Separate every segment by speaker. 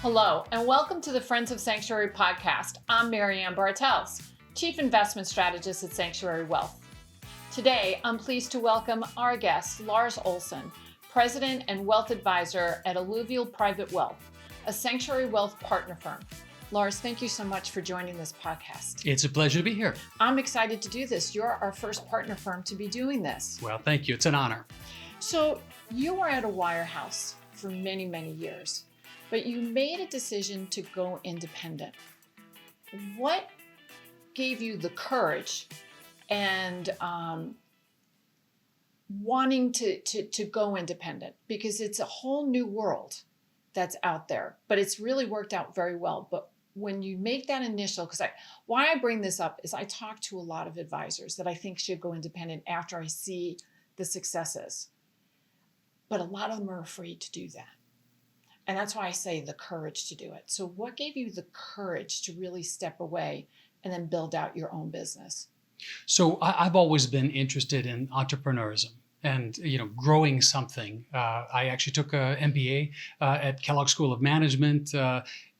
Speaker 1: Hello, and welcome to the Friends of Sanctuary podcast. I'm Ann Bartels, Chief Investment Strategist at Sanctuary Wealth. Today, I'm pleased to welcome our guest, Lars Olson, President and Wealth Advisor at Alluvial Private Wealth, a Sanctuary Wealth partner firm. Lars, thank you so much for joining this podcast.
Speaker 2: It's a pleasure to be here.
Speaker 1: I'm excited to do this. You're our first partner firm to be doing this.
Speaker 2: Well, thank you. It's an honor.
Speaker 1: So you were at a Wirehouse for many, many years, but you made a decision to go independent. What gave you the courage and wanting to go independent? Because it's a whole new world that's out there, but it's really worked out very well. But when you make that initial, why I bring this up is I talk to a lot of advisors that I think should go independent after I see the successes. But a lot of them are afraid to do that. And that's why I say the courage to do it. So what gave you the courage to really step away and then build out your own business?
Speaker 2: So I've always been interested in entrepreneurism and growing something. I actually took an MBA at Kellogg School of Management.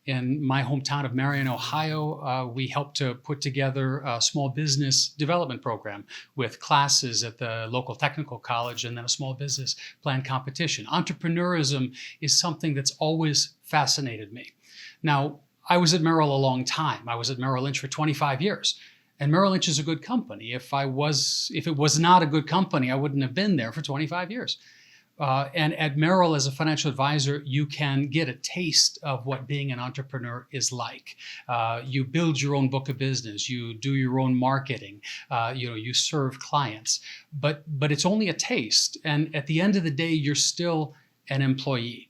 Speaker 2: In my hometown of Marion, Ohio, we helped to put together a small business development program with classes at the local technical college and then a small business plan competition. Entrepreneurism is something that's always fascinated me. Now, I was at Merrill a long time. I was at Merrill Lynch for 25 years. And Merrill Lynch is a good company. If it was not a good company, I wouldn't have been there for 25 years. And at Merrill, as a financial advisor, you can get a taste of what being an entrepreneur is like. You build your own book of business. You do your own marketing. You serve clients. But it's only a taste. And at the end of the day, you're still an employee.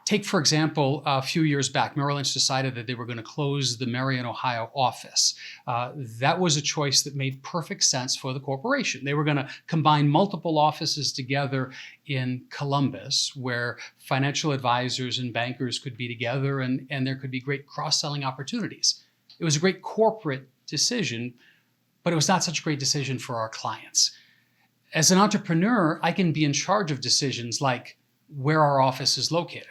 Speaker 2: Take, for example, a few years back, Merrill Lynch decided that they were going to close the Marion, Ohio office. That was a choice that made perfect sense for the corporation. They were going to combine multiple offices together in Columbus, where financial advisors and bankers could be together and there could be great cross-selling opportunities. It was a great corporate decision, but it was not such a great decision for our clients. As an entrepreneur, I can be in charge of decisions like where our office is located.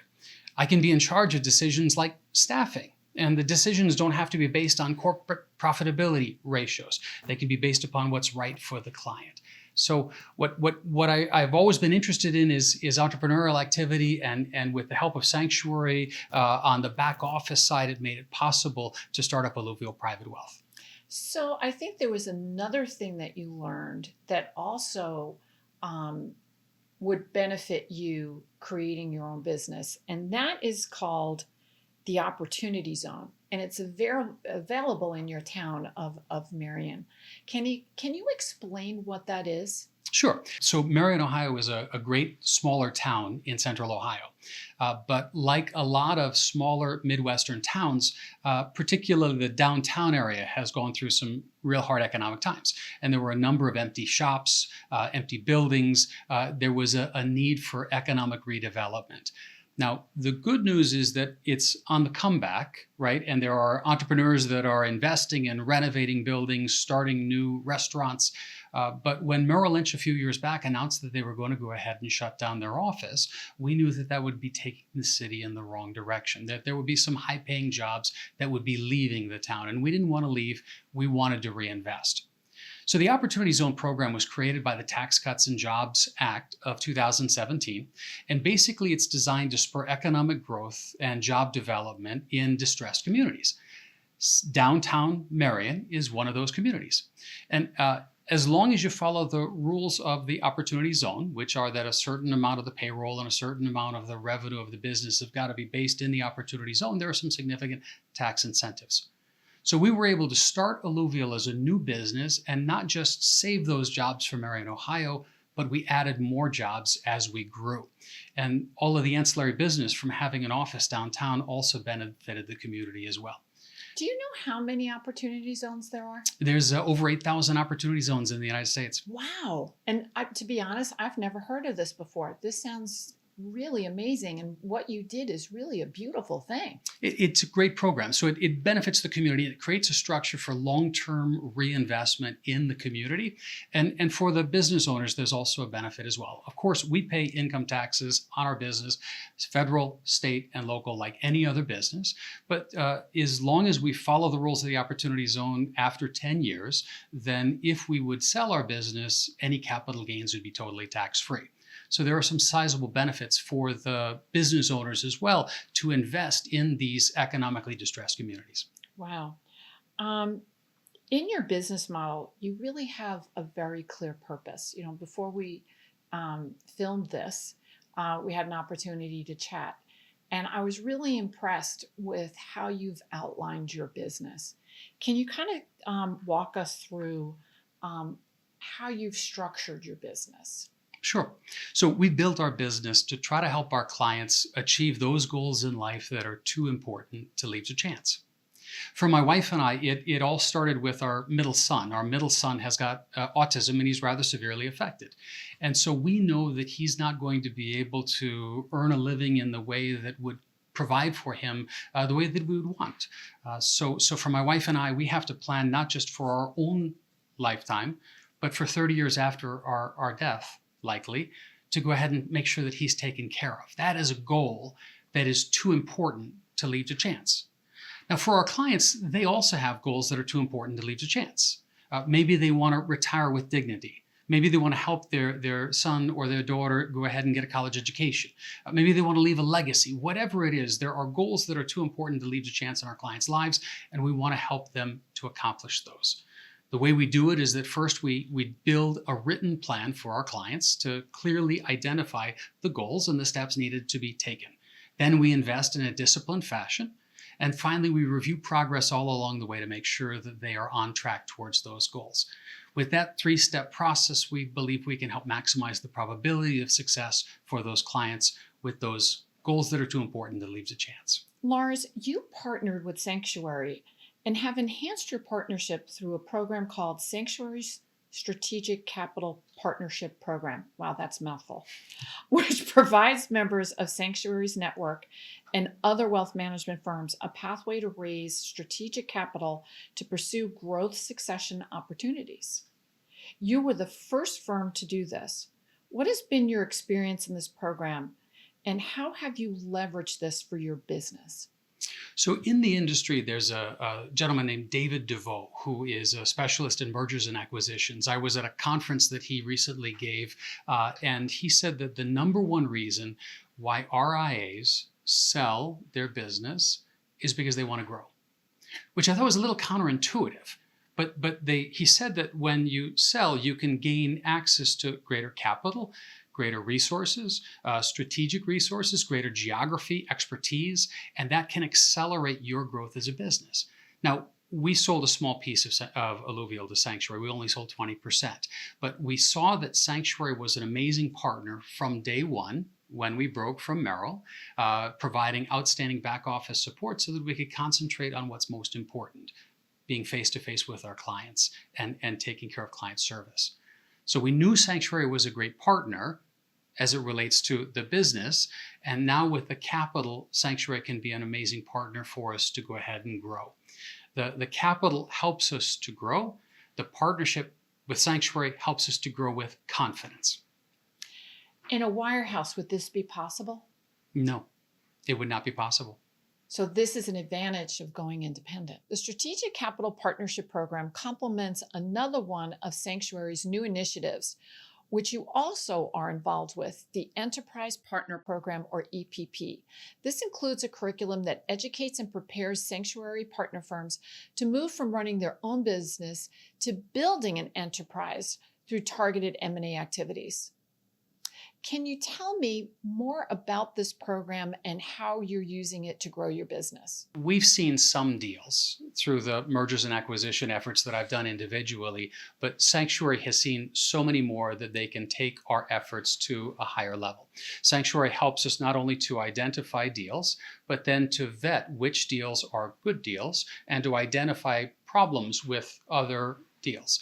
Speaker 2: I can be in charge of decisions like staffing, and the decisions don't have to be based on corporate profitability ratios. They can be based upon what's right for the client. So what I've always been interested in is entrepreneurial activity, and with the help of Sanctuary on the back office side, it made it possible to start up Alluvial Private Wealth.
Speaker 1: So I think there was another thing that you learned that also would benefit you creating your own business. And that is called the Opportunity Zone. And it's available in your town of Marion. Can you explain what that is?
Speaker 2: Sure. So Marion, Ohio is a great smaller town in central Ohio. But like a lot of smaller Midwestern towns, particularly the downtown area has gone through some real hard economic times. And there were a number of empty shops, empty buildings. There was a need for economic redevelopment. Now, the good news is that it's on the comeback, right? And there are entrepreneurs that are investing in renovating buildings, starting new restaurants. But when Merrill Lynch a few years back announced that they were going to go ahead and shut down their office, we knew that that would be taking the city in the wrong direction, that there would be some high-paying jobs that would be leaving the town. And we didn't want to leave. We wanted to reinvest. So the Opportunity Zone program was created by the Tax Cuts and Jobs Act of 2017. And basically, it's designed to spur economic growth and job development in distressed communities. Downtown Marion is one of those communities. And as long as you follow the rules of the Opportunity Zone, which are that a certain amount of the payroll and a certain amount of the revenue of the business have got to be based in the Opportunity Zone, there are some significant tax incentives. So we were able to start Alluvial as a new business and not just save those jobs for Marion, Ohio, but we added more jobs as we grew. And all of the ancillary business from having an office downtown also benefited the community as well.
Speaker 1: Do you know how many opportunity zones there are?
Speaker 2: There's over 8,000 opportunity zones in the United States.
Speaker 1: Wow. And to be honest, I've never heard of this before. This sounds really amazing. And what you did is really a beautiful thing.
Speaker 2: It's a great program. So it benefits the community. It creates a structure for long-term reinvestment in the community. And for the business owners, there's also a benefit as well. Of course, we pay income taxes on our business, federal, state, and local, like any other business. But as long as we follow the rules of the Opportunity Zone after 10 years, then if we would sell our business, any capital gains would be totally tax-free. So there are some sizable benefits for the business owners as well to invest in these economically distressed communities.
Speaker 1: Wow. In your business model, you really have a very clear purpose. You know, before we filmed this, we had an opportunity to chat. And I was really impressed with how you've outlined your business. Can you kind of walk us through how you've structured your business?
Speaker 2: Sure. So we built our business to try to help our clients achieve those goals in life that are too important to leave to chance. For my wife and I, it all started with our middle son. Our middle son has got autism and he's rather severely affected. And so we know that he's not going to be able to earn a living in the way that would provide for him the way that we would want. So for my wife and I, we have to plan not just for our own lifetime, but for 30 years after our death, likely, to go ahead and make sure that he's taken care of. That is a goal that is too important to leave to chance. Now, for our clients, they also have goals that are too important to leave to chance. Maybe they want to retire with dignity. Maybe they want to help their son or their daughter go ahead and get a college education. Maybe they want to leave a legacy. Whatever it is, there are goals that are too important to leave to chance in our clients' lives, and we want to help them to accomplish those. The way we do it is that first we build a written plan for our clients to clearly identify the goals and the steps needed to be taken. Then we invest in a disciplined fashion. And finally, we review progress all along the way to make sure that they are on track towards those goals. With that three-step process, we believe we can help maximize the probability of success for those clients with those goals that are too important to leave to chance.
Speaker 1: Lars, you partnered with Sanctuary and have enhanced your partnership through a program called Sanctuary's Strategic Capital Partnership Program. Wow, that's a mouthful. Which provides members of Sanctuary's network and other wealth management firms a pathway to raise strategic capital to pursue growth succession opportunities. You were the first firm to do this. What has been your experience in this program, and how have you leveraged this for your business?
Speaker 2: So in the industry, there's a gentleman named David DeVoe, who is a specialist in mergers and acquisitions. I was at a conference that he recently gave, and he said that the number one reason why RIAs sell their business is because they want to grow, which I thought was a little counterintuitive. But he said that when you sell, you can gain access to greater capital, greater resources, strategic resources, greater geography, expertise, and that can accelerate your growth as a business. Now, we sold a small piece of Alluvial to Sanctuary. We only sold 20%, but we saw that Sanctuary was an amazing partner from day one when we broke from Merrill, providing outstanding back office support so that we could concentrate on what's most important, being face-to-face with our clients and taking care of client service. So we knew Sanctuary was a great partner as it relates to the business. And now with the capital, Sanctuary can be an amazing partner for us to go ahead and grow. The capital helps us to grow. The partnership with Sanctuary helps us to grow with confidence.
Speaker 1: In a wirehouse, would this be possible?
Speaker 2: No, it would not be possible.
Speaker 1: So this is an advantage of going independent. The Strategic Capital Partnership Program complements another one of Sanctuary's new initiatives, which you also are involved with, the Enterprise Partner Program, or EPP. This includes a curriculum that educates and prepares Sanctuary partner firms to move from running their own business to building an enterprise through targeted M&A activities. Can you tell me more about this program and how you're using it to grow your business?
Speaker 2: We've seen some deals through the mergers and acquisition efforts that I've done individually, but Sanctuary has seen so many more that they can take our efforts to a higher level. Sanctuary helps us not only to identify deals, but then to vet which deals are good deals and to identify problems with other deals.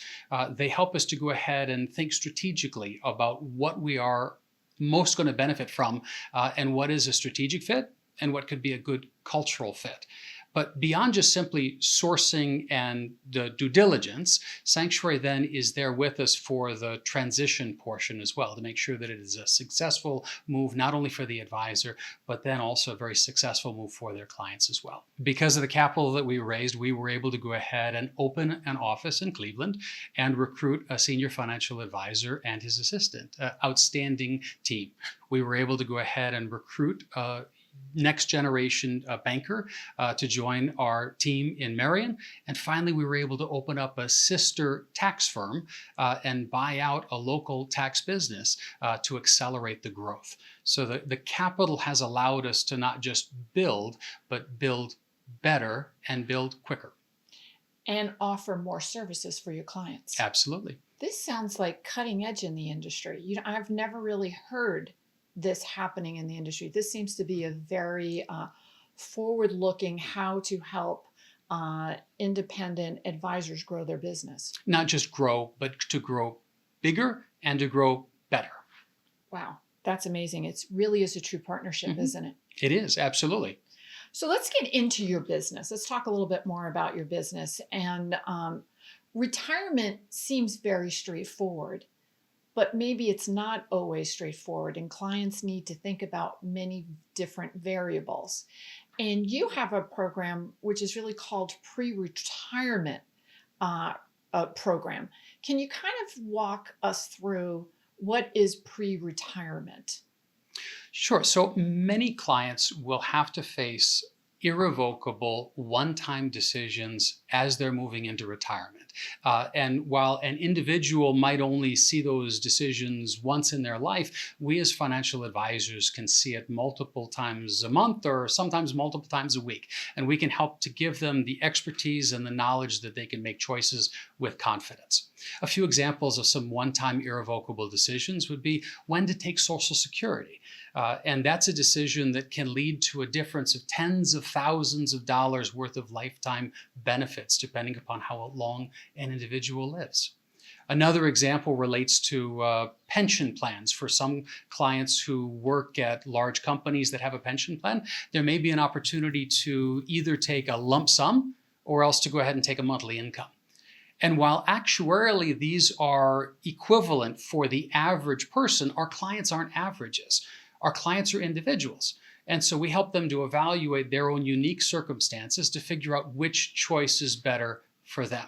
Speaker 2: They help us to go ahead and think strategically about what we are most going to benefit from, and what is a strategic fit and what could be a good cultural fit. But beyond just simply sourcing and the due diligence, Sanctuary then is there with us for the transition portion as well, to make sure that it is a successful move, not only for the advisor, but then also a very successful move for their clients as well. Because of the capital that we raised, we were able to go ahead and open an office in Cleveland and recruit a senior financial advisor and his assistant. Outstanding team. We were able to go ahead and recruit next generation banker to join our team in Marion. And finally, we were able to open up a sister tax firm and buy out a local tax business to accelerate the growth. So the capital has allowed us to not just build, but build better and build quicker.
Speaker 1: And offer more services for your clients.
Speaker 2: Absolutely.
Speaker 1: This sounds like cutting edge in the industry. I've never really heard this happening in the industry. This seems to be a very forward-looking how to help independent advisors grow their business.
Speaker 2: Not just grow, but to grow bigger and to grow better.
Speaker 1: Wow, that's amazing. It really is a true partnership, isn't it?
Speaker 2: It is, absolutely.
Speaker 1: So let's get into your business. Let's talk a little bit more about your business. And retirement seems very straightforward, but maybe it's not always straightforward, and clients need to think about many different variables. And you have a program which is really called pre-retirement program. Can you kind of walk us through what is pre-retirement?
Speaker 2: Sure. So many clients will have to face irrevocable one-time decisions as they're moving into retirement. And while an individual might only see those decisions once in their life, we as financial advisors can see it multiple times a month or sometimes multiple times a week. And we can help to give them the expertise and the knowledge that they can make choices with confidence. A few examples of some one-time irrevocable decisions would be when to take Social Security. And that's a decision that can lead to a difference of tens of thousands of dollars worth of lifetime benefits, depending upon how long an individual lives. Another example relates to pension plans. For some clients who work at large companies that have a pension plan, there may be an opportunity to either take a lump sum or else to go ahead and take a monthly income. And while actuarially these are equivalent for the average person, our clients aren't averages. Our clients are individuals. And so we help them to evaluate their own unique circumstances to figure out which choice is better for them.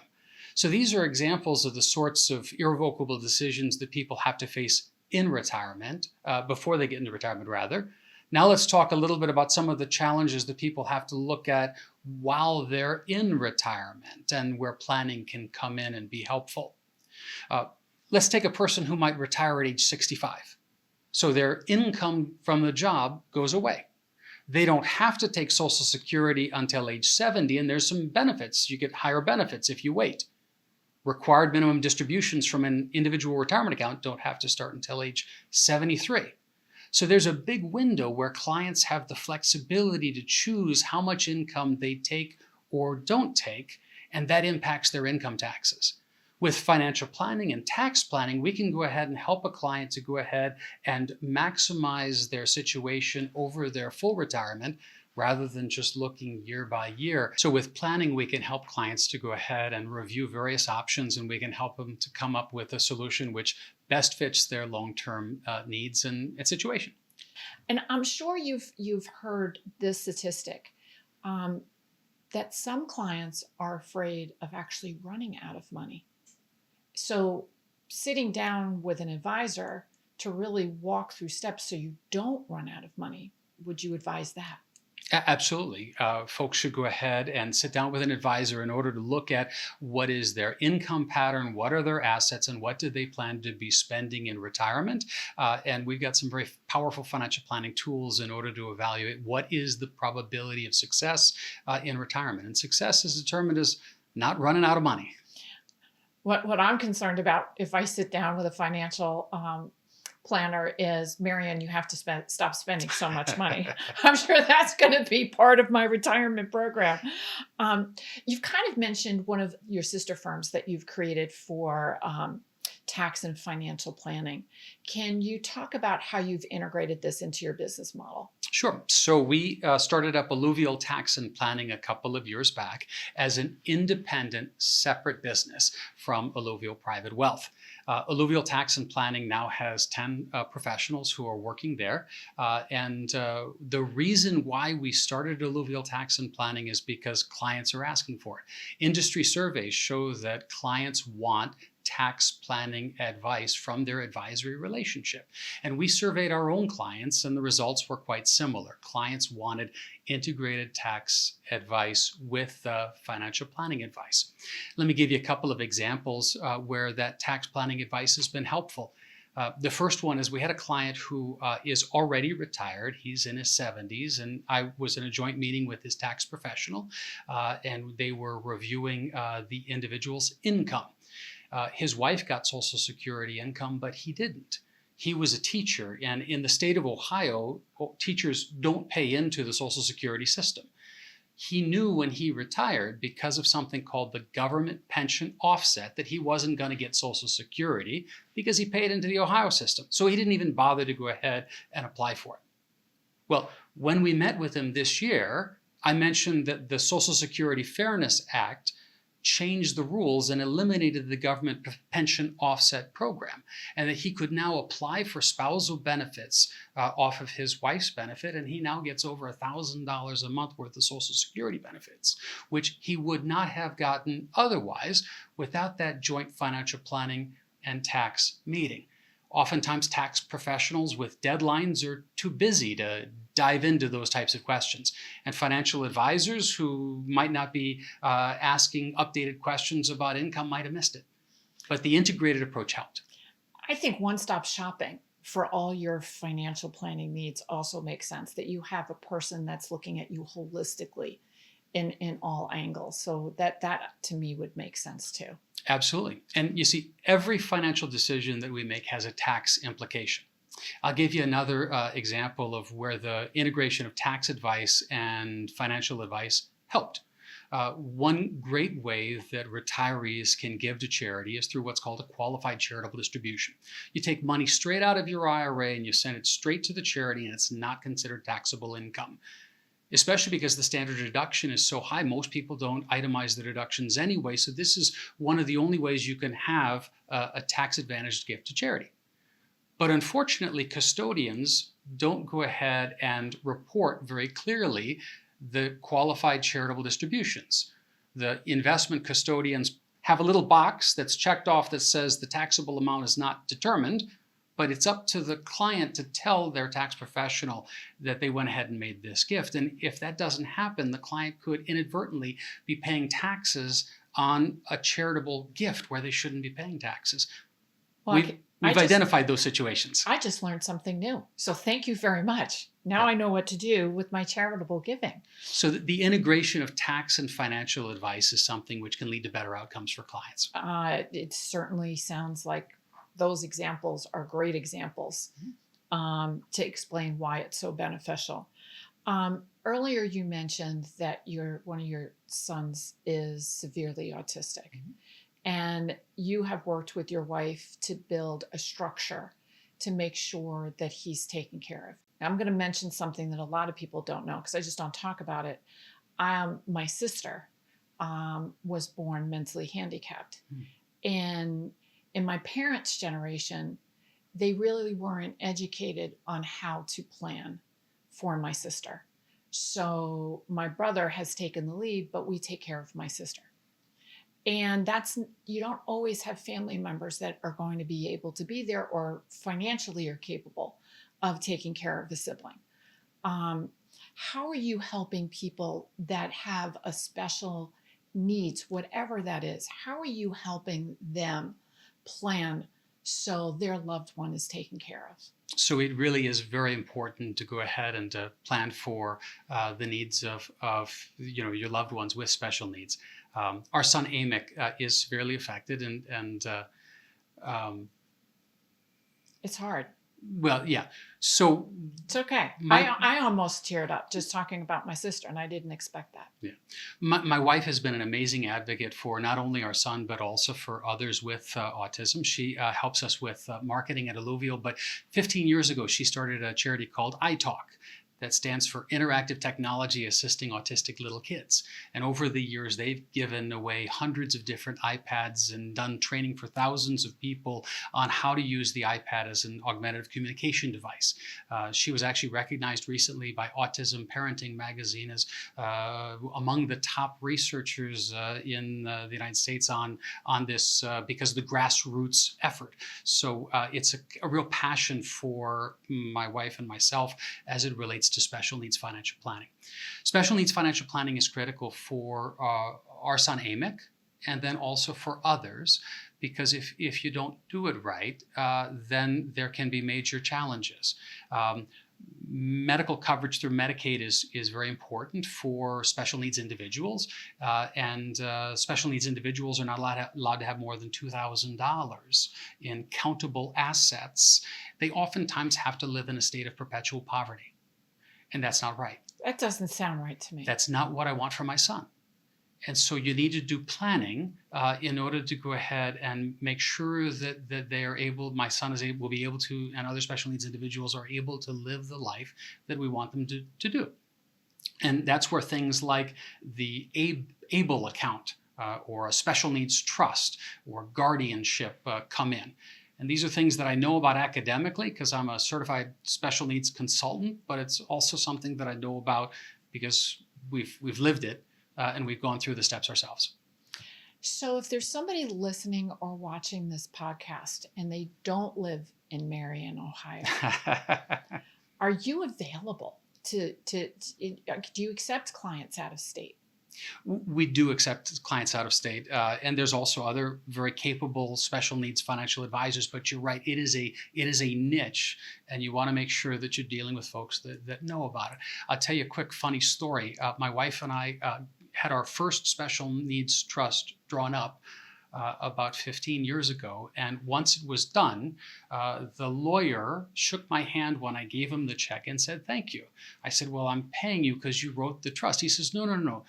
Speaker 2: So these are examples of the sorts of irrevocable decisions that people have to face in retirement, before they get into retirement rather. Now let's talk a little bit about some of the challenges that people have to look at while they're in retirement and where planning can come in and be helpful. Let's take a person who might retire at age 65. So their income from the job goes away. They don't have to take Social Security until age 70, and there's some benefits. You get higher benefits if you wait. Required minimum distributions from an individual retirement account don't have to start until age 73. So there's a big window where clients have the flexibility to choose how much income they take or don't take, and that impacts their income taxes. With financial planning and tax planning, we can go ahead and help a client to go ahead and maximize their situation over their full retirement rather than just looking year by year. So with planning, we can help clients to go ahead and review various options, and we can help them to come up with a solution which best fits their long-term needs and situation.
Speaker 1: And I'm sure you've heard this statistic, that some clients are afraid of actually running out of money. So sitting down with an advisor to really walk through steps so you don't run out of money, would you advise that?
Speaker 2: Absolutely. Folks should go ahead and sit down with an advisor in order to look at what is their income pattern, what are their assets, and what do they plan to be spending in retirement. And we've got some very powerful financial planning tools in order to evaluate what is the probability of success in retirement. And success is determined as not running out of money.
Speaker 1: What I'm concerned about if I sit down with a financial planner is, Marianne, you have to stop spending so much money. I'm sure that's going to be part of my retirement program. You've kind of mentioned one of your sister firms that you've created for tax and financial planning. Can you talk about how you've integrated this into your business model?
Speaker 2: Sure. So we started up Alluvial Tax and Planning a couple of years back as an independent, separate business from Alluvial Private Wealth. Alluvial Tax and Planning now has 10 professionals who are working there. And the reason why we started Alluvial Tax and Planning is because clients are asking for it. Industry surveys show that clients want tax planning advice from their advisory relationship. And we surveyed our own clients, and the results were quite similar. Clients wanted integrated tax advice with financial planning advice. Let me give you a couple of examples where that tax planning advice has been helpful. The first one is we had a client who is already retired. He's in his 70s, and I was in a joint meeting with his tax professional, and they were reviewing the individual's income. His wife got Social Security income, but he didn't. He was a teacher, and in the state of Ohio, teachers don't pay into the Social Security system. He knew when he retired, because of something called the government pension offset, that he wasn't going to get Social Security because he paid into the Ohio system. So he didn't even bother to go ahead and apply for it. Well, when we met with him this year, I mentioned that the Social Security Fairness Act changed the rules and eliminated the government pension offset program, and that he could now apply for spousal benefits off of his wife's benefit, and he now gets over $1,000 a month worth of Social Security benefits, which he would not have gotten otherwise without that joint financial planning and tax meeting. Oftentimes, tax professionals with deadlines are too busy to dive into those types of questions. And financial advisors who might not be asking updated questions about income might have missed it. But the integrated approach helped.
Speaker 1: I think one-stop shopping for all your financial planning needs also makes sense, that you have a person that's looking at you holistically in all angles. So that to me would make sense too.
Speaker 2: Absolutely. And you see, every financial decision that we make has a tax implication. I'll give you another example of where the integration of tax advice and financial advice helped. One great way that retirees can give to charity is through what's called a qualified charitable distribution. You take money straight out of your IRA and you send it straight to the charity, and it's not considered taxable income. Especially because the standard deduction is so high, most people don't itemize the deductions anyway. So this is one of the only ways you can have a tax-advantaged gift to charity. But unfortunately, custodians don't go ahead and report very clearly the qualified charitable distributions. The investment custodians have a little box that's checked off that says the taxable amount is not determined, but it's up to the client to tell their tax professional that they went ahead and made this gift. And if that doesn't happen, the client could inadvertently be paying taxes on a charitable gift where they shouldn't be paying taxes.
Speaker 1: Well,
Speaker 2: We've identified those situations.
Speaker 1: I just learned something new. So thank you very much. Now I know what to do with my charitable giving.
Speaker 2: So the integration of tax and financial advice is something which can lead to better outcomes for clients.
Speaker 1: It certainly sounds like those examples are great examples to explain why it's so beneficial. Earlier, you mentioned that one of your sons is severely autistic. Mm-hmm. And you have worked with your wife to build a structure to make sure that he's taken care of. Now, I'm going to mention something that a lot of people don't know because I just don't talk about it. My sister was born mentally handicapped. Mm. And in my parents' generation, they really weren't educated on how to plan for my sister. So my brother has taken the lead, but we take care of my sister. And you don't always have family members that are going to be able to be there or financially are capable of taking care of the sibling. How are you helping people that have a special needs, whatever that is? How are you helping them plan so their loved one is taken care of?
Speaker 2: So it really is very important to go ahead and to plan for the needs of your loved ones with special needs. Our son Amick is severely affected, and
Speaker 1: it's hard.
Speaker 2: Well, yeah. So
Speaker 1: It's okay.
Speaker 2: my
Speaker 1: I almost teared up just talking about my sister, and I didn't expect that.
Speaker 2: yeah, my wife has been an amazing advocate for not only our son but also for others with autism. She helps us with marketing at Alluvial. But 15 years ago, she started a charity called iTalk. That stands for Interactive Technology Assisting Autistic Little Kids. And over the years, they've given away hundreds of different iPads and done training for thousands of people on how to use the iPad as an augmentative communication device. She was actually recognized recently by Autism Parenting magazine as among the top researchers in the United States on this because of the grassroots effort. So it's a real passion for my wife and myself as it relates to special needs financial planning. Special needs financial planning is critical for our son Amick, and then also for others, because if you don't do it right, then there can be major challenges. Medical coverage through Medicaid is very important for special needs individuals, and special needs individuals are not allowed to have more than $2,000 in countable assets. They oftentimes have to live in a state of perpetual poverty. And that's not right.
Speaker 1: That doesn't sound right to me.
Speaker 2: That's not what I want for my son. And so you need to do planning in order to go ahead and make sure that they are able, my son will be able to, and other special needs individuals are able to live the life that we want them to do. And that's where things like the ABLE account or a special needs trust or guardianship come in. And these are things that I know about academically because I'm a certified special needs consultant, but it's also something that I know about because we've lived it and we've gone through the steps ourselves.
Speaker 1: So if there's somebody listening or watching this podcast and they don't live in Marion, Ohio, are you available do you accept clients out of state?
Speaker 2: We do accept clients out of state, and there's also other very capable special needs financial advisors. But you're right; it is a niche, and you want to make sure that you're dealing with folks that know about it. I'll tell you a quick funny story. My wife and I had our first special needs trust drawn up about 15 years ago, and once it was done, the lawyer shook my hand when I gave him the check and said, "Thank you." I said, "Well, I'm paying you because you wrote the trust." He says, No.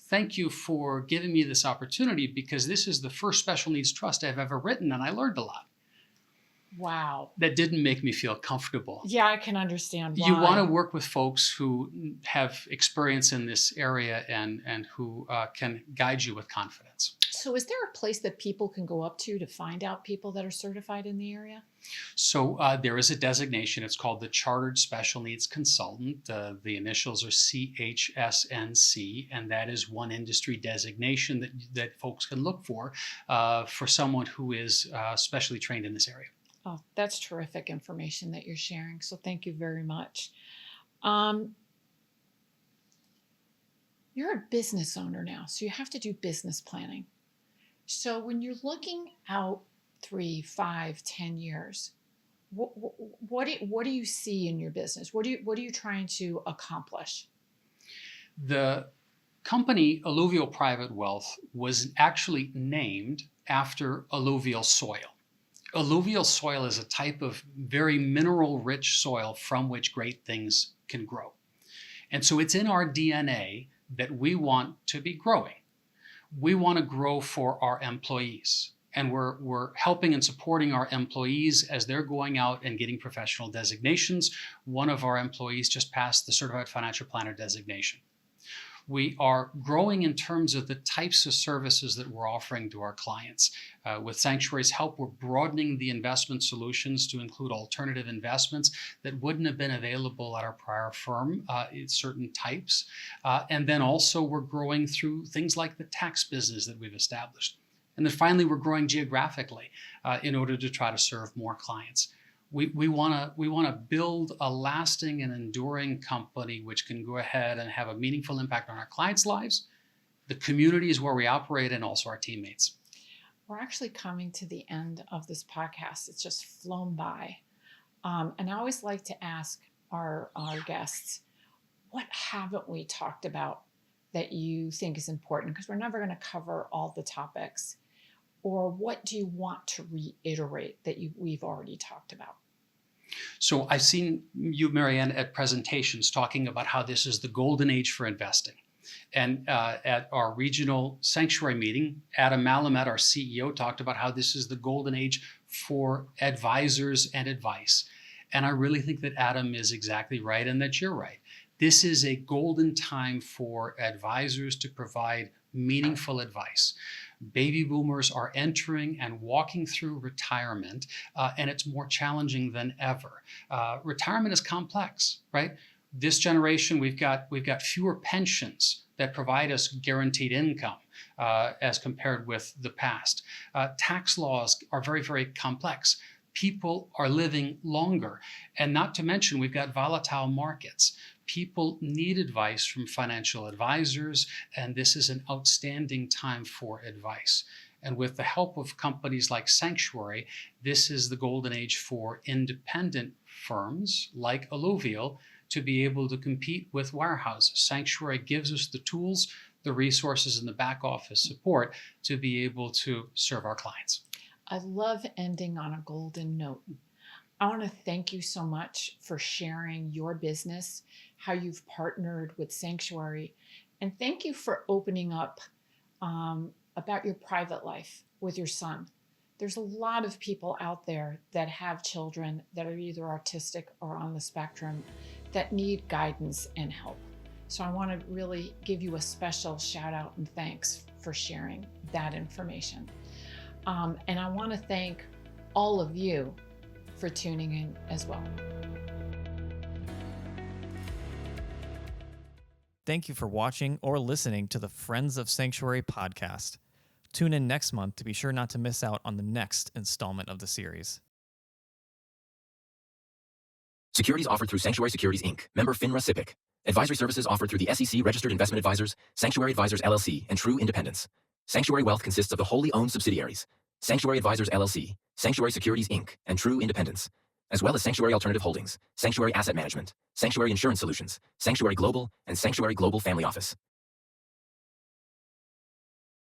Speaker 2: Thank you for giving me this opportunity because this is the first special needs trust I've ever written and I learned a lot.
Speaker 1: Wow.
Speaker 2: That didn't make me feel comfortable.
Speaker 1: Yeah, I can understand why.
Speaker 2: You want to work with folks who have experience in this area and who can guide you with confidence.
Speaker 1: So is there a place that people can go up to find out people that are certified in the area?
Speaker 2: So there is a designation. It's called the Chartered Special Needs Consultant. The initials are CHSNC, and that is one industry designation that folks can look for someone who is specially trained in this area.
Speaker 1: Oh, that's terrific information that you're sharing. So thank you very much. You're a business owner now, so you have to do business planning. So when you're looking out 3, 5, 10 years, what do you see in your business? What are you trying to accomplish?
Speaker 2: The company Alluvial Private Wealth was actually named after alluvial soil. Alluvial soil is a type of very mineral-rich soil from which great things can grow. And so it's in our DNA that we want to be growing. We want to grow for our employees. And we're helping and supporting our employees as they're going out and getting professional designations. One of our employees just passed the Certified Financial Planner designation. We are growing in terms of the types of services that we're offering to our clients. With Sanctuary's help, we're broadening the investment solutions to include alternative investments that wouldn't have been available at our prior firm, certain types. And then also we're growing through things like the tax business that we've established. And then finally, we're growing geographically in order to try to serve more clients. We want to build a lasting and enduring company which can go ahead and have a meaningful impact on our clients' lives, the communities where we operate, and also our teammates.
Speaker 1: We're actually coming to the end of this podcast. It's just flown by. And I always like to ask our guests, what haven't we talked about that you think is important? Because we're never going to cover all the topics. Or what do you want to reiterate that we've already talked about?
Speaker 2: So I've seen you, Marianne, at presentations talking about how this is the golden age for investing. And at our regional Sanctuary meeting, Adam Malamet, our CEO, talked about how this is the golden age for advisors and advice. And I really think that Adam is exactly right and that you're right. This is a golden time for advisors to provide meaningful advice. Baby boomers are entering and walking through retirement, and it's more challenging than ever. Retirement is complex, right? This generation, we've got fewer pensions that provide us guaranteed income as compared with the past. Tax laws are very, very complex. People are living longer. And not to mention, we've got volatile markets. People need advice from financial advisors, and this is an outstanding time for advice. And with the help of companies like Sanctuary, this is the golden age for independent firms like Alluvial to be able to compete with Wirehouse. Sanctuary gives us the tools, the resources, and the back office support to be able to serve our clients.
Speaker 1: I love ending on a golden note. I want to thank you so much for sharing your business, how you've partnered with Sanctuary, and thank you for opening up about your private life with your son. There's a lot of people out there that have children that are either autistic or on the spectrum that need guidance and help. So I want to really give you a special shout out and thanks for sharing that information. And I want to thank all of you for tuning in as well.
Speaker 3: Thank you for watching or listening to the Friends of Sanctuary podcast. Tune in next month to be sure not to miss out on the next installment of the series.
Speaker 4: Securities offered through Sanctuary Securities, Inc., member FINRA SIPC. Advisory services offered through the SEC Registered Investment Advisors, Sanctuary Advisors LLC, and True Independence. Sanctuary Wealth consists of the wholly owned subsidiaries, Sanctuary Advisors LLC, Sanctuary Securities, Inc., and True Independence, as well as Sanctuary Alternative Holdings, Sanctuary Asset Management, Sanctuary Insurance Solutions, Sanctuary Global, and Sanctuary Global Family Office.